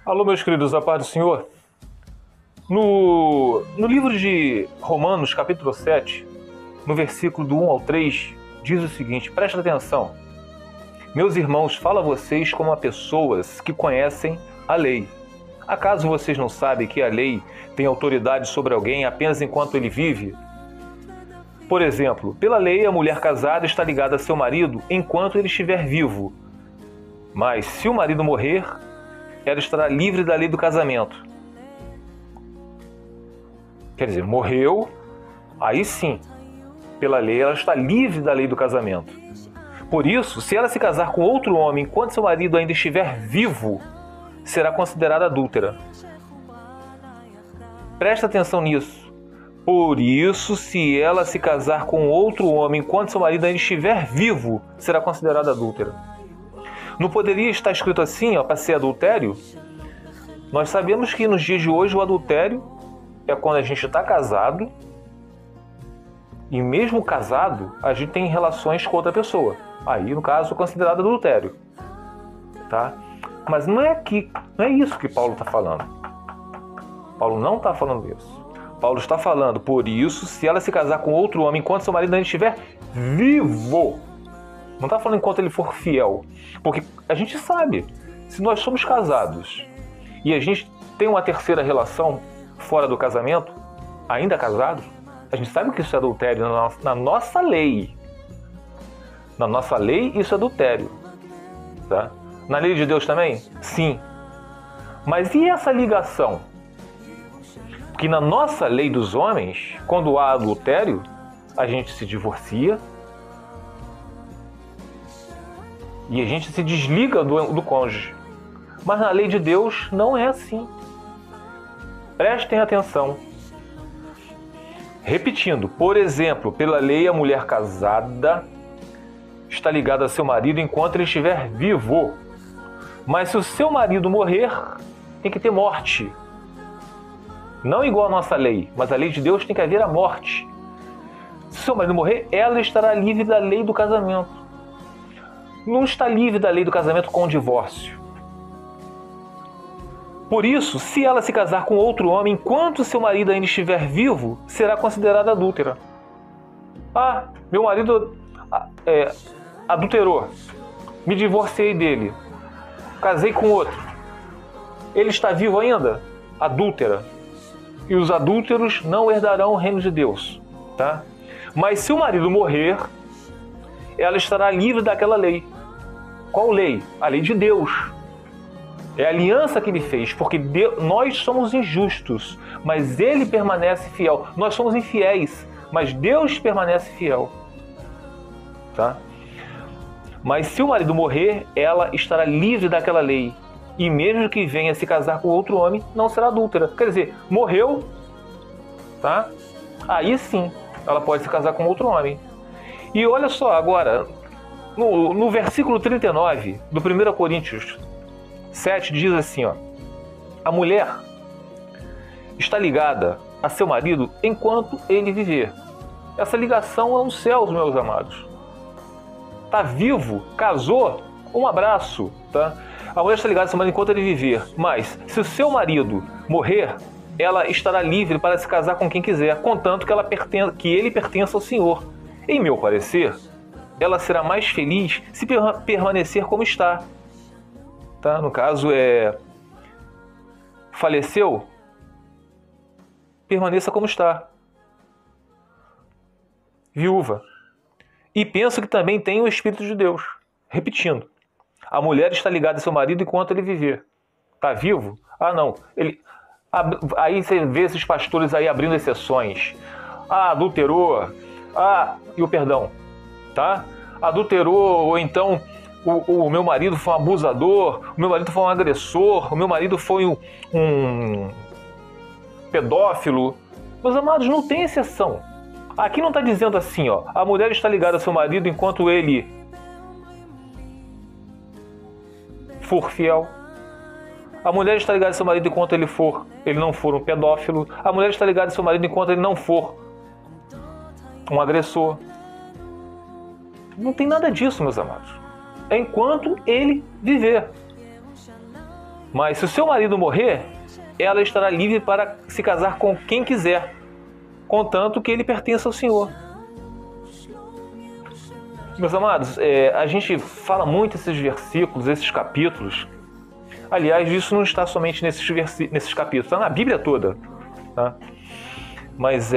Alô, meus queridos, a paz do Senhor. No livro de Romanos, capítulo 7, no versículo do 1 ao 3, diz o seguinte, presta atenção. Meus irmãos, falo a vocês como a pessoas que conhecem a lei. Acaso vocês não sabem que a lei tem autoridade sobre alguém apenas enquanto ele vive? Por exemplo, pela lei, a mulher casada está ligada a seu marido enquanto ele estiver vivo. Mas se o marido morrer, ela estará livre da lei do casamento. Quer dizer, morreu, aí sim, pela lei, ela está livre da lei do casamento. Por isso, se ela se casar com outro homem enquanto seu marido ainda estiver vivo, será considerada adúltera. Presta atenção nisso. Por isso, se ela se casar com outro homem enquanto seu marido ainda estiver vivo, será considerada adúltera. Não poderia estar escrito assim, para ser adultério? Nós sabemos que nos dias de hoje o adultério é quando a gente está casado e mesmo casado a gente tem relações com outra pessoa. Aí, no caso, é considerado adultério. Tá? Mas não é isso que Paulo está falando. Paulo não está falando isso. Paulo está falando, por isso, se ela se casar com outro homem enquanto seu marido ainda estiver vivo. Não está falando enquanto ele for fiel. Porque a gente sabe, se nós somos casados e a gente tem uma terceira relação fora do casamento, ainda casados, a gente sabe que isso é adultério na nossa lei. Na nossa lei, isso é adultério. Tá? Na lei de Deus também? Sim. Mas e essa ligação? Porque na nossa lei dos homens, quando há adultério, a gente se divorcia e a gente se desliga do cônjuge. Mas na lei de Deus não é assim. Prestem atenção. Repetindo, por exemplo, pela lei a mulher casada está ligada a seu marido enquanto ele estiver vivo. Mas se o seu marido morrer, tem que ter morte. Não igual a nossa lei, mas a lei de Deus tem que haver a morte. Se o seu marido morrer, ela estará livre da lei do casamento. Não está livre da lei do casamento com o divórcio. Por isso, se ela se casar com outro homem enquanto seu marido ainda estiver vivo, será considerada adúltera. Ah, meu marido adulterou, me divorciei dele, casei com outro. Ele está vivo ainda? Adúltera. E os adúlteros não herdarão o reino de Deus. Tá? Mas se o marido morrer, ela estará livre daquela lei. Qual lei? A lei de Deus. É a aliança que ele fez, porque nós somos injustos, mas ele permanece fiel. Nós somos infiéis, mas Deus permanece fiel. Tá? Mas se o marido morrer, ela estará livre daquela lei. E mesmo que venha se casar com outro homem, não será adúltera. Quer dizer, morreu, tá? Aí sim, ela pode se casar com outro homem. E olha só agora, no versículo 39 do 1 Coríntios 7 diz assim, a mulher está ligada a seu marido enquanto ele viver. Essa ligação é um céu, meus amados. Está vivo, casou, um abraço, tá? A mulher está ligada a seu marido enquanto ele viver. Mas se o seu marido morrer, ela estará livre para se casar com quem quiser, contanto que ele pertença ao Senhor. Em meu parecer, ela será mais feliz se permanecer como está. Tá? No caso, faleceu, permaneça como está. Viúva. E penso que também tem o Espírito de Deus. Repetindo, a mulher está ligada a seu marido enquanto ele viver. Está vivo? Ah, não. Aí você vê esses pastores aí abrindo exceções. Ah, adulterou. Ah, e o perdão. Tá? Adulterou, ou então o meu marido foi um abusador, o meu marido foi um agressor, o meu marido foi um pedófilo. Meus amados, não tem exceção. Aqui não está dizendo assim, a mulher está ligada a seu marido enquanto ele for fiel. A mulher está ligada a seu marido enquanto ele não for um pedófilo. A mulher está ligada a seu marido enquanto ele não for um agressor. Não tem nada disso, meus amados. É enquanto ele viver. Mas se o seu marido morrer, ela estará livre para se casar com quem quiser, contanto que ele pertença ao Senhor. Meus amados, a gente fala muito esses versículos, esses capítulos. Aliás, isso não está somente nesses capítulos, está na Bíblia toda. Tá? Mas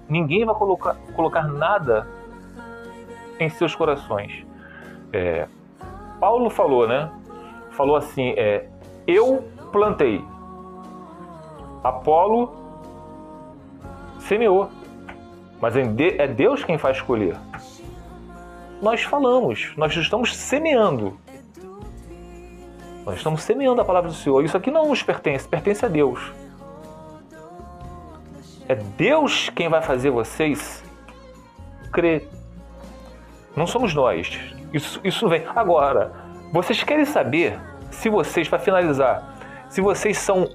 ninguém vai colocar nada em seus corações. Paulo falou, né? Falou assim, eu plantei, Apolo semeou, mas é Deus quem faz colher. Nós falamos, nós estamos semeando. Nós estamos semeando a palavra do Senhor. Isso aqui não nos pertence, pertence a Deus. É Deus quem vai fazer vocês crer. Não somos nós. Isso vem. Agora, vocês querem saber se vocês, para finalizar, se vocês são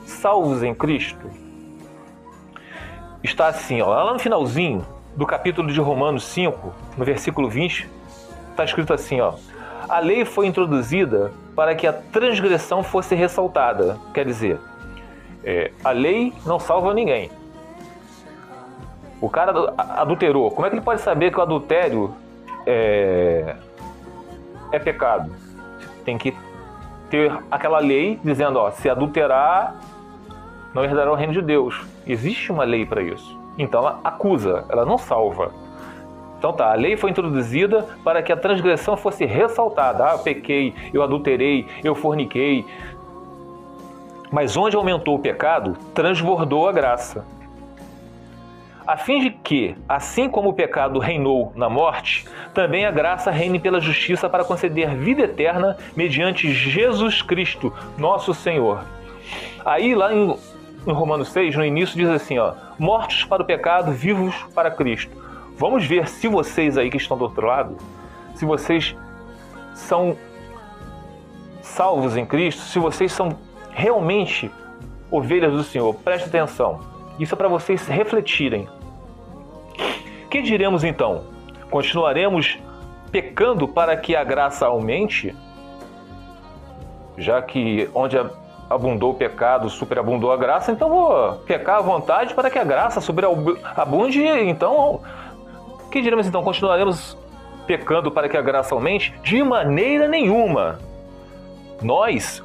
salvos em Cristo? Está assim, ó, lá no finalzinho do capítulo de Romanos 5, no versículo 20, está escrito assim, ó: a lei foi introduzida para que a transgressão fosse ressaltada. Quer dizer, a lei não salva ninguém. O cara adulterou. Como é que ele pode saber que o adultério é pecado? Tem que ter aquela lei dizendo, ó, se adulterar, não herdará o reino de Deus. Existe uma lei para isso. Então ela acusa, ela não salva. Então tá, a lei foi introduzida para que a transgressão fosse ressaltada. Eu pequei, eu adulterei, eu forniquei. Mas onde aumentou o pecado, transbordou a graça. A fim de que, assim como o pecado reinou na morte, também a graça reine pela justiça para conceder vida eterna mediante Jesus Cristo, nosso Senhor. Aí lá em Romanos 6, no início diz assim, ó: mortos para o pecado, vivos para Cristo. Vamos ver se vocês aí que estão do outro lado, se vocês são salvos em Cristo, se vocês são realmente ovelhas do Senhor. Preste atenção. Isso é para vocês refletirem. Que diremos então? Continuaremos pecando para que a graça aumente? Já que onde abundou o pecado, superabundou a graça, então vou pecar à vontade para que a graça superabunde. Então, que diremos então? Continuaremos pecando para que a graça aumente? De maneira nenhuma. Nós,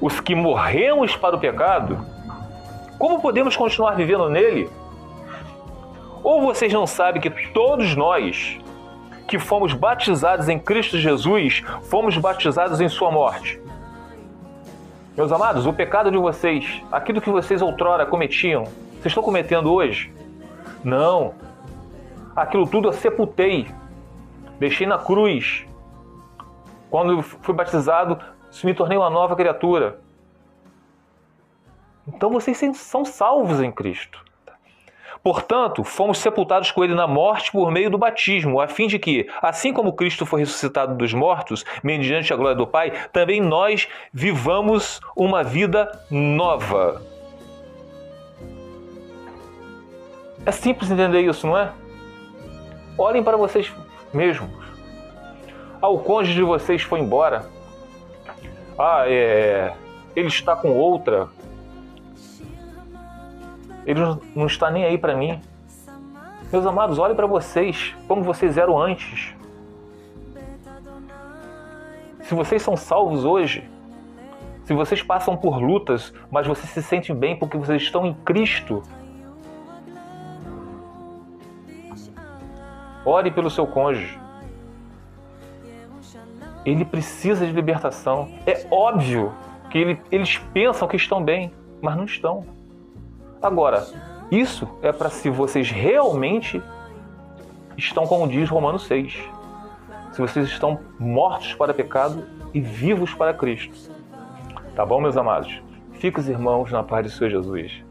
os que morremos para o pecado, como podemos continuar vivendo nele? Ou vocês não sabem que todos nós que fomos batizados em Cristo Jesus, fomos batizados em sua morte? Meus amados, o pecado de vocês, aquilo que vocês outrora cometiam, vocês estão cometendo hoje? Não. Aquilo tudo eu sepultei, deixei na cruz. Quando eu fui batizado, me tornei uma nova criatura. Então vocês são salvos em Cristo. Portanto, fomos sepultados com ele na morte por meio do batismo, a fim de que, assim como Cristo foi ressuscitado dos mortos, mediante a glória do Pai, também nós vivamos uma vida nova. É simples entender isso, não é? Olhem para vocês mesmos. O cônjuge de vocês foi embora. Ele está com outra. Ele não está nem aí para mim. Meus amados, olhem para vocês, como vocês eram antes. Se vocês são salvos hoje, se vocês passam por lutas, mas vocês se sentem bem porque vocês estão em Cristo, ore pelo seu cônjuge. Ele precisa de libertação. É óbvio que eles pensam que estão bem, mas não estão. Agora, isso é para se vocês realmente estão, como diz Romanos 6. Se vocês estão mortos para o pecado e vivos para Cristo. Tá bom, meus amados? Fiquem os irmãos na paz do Senhor Jesus.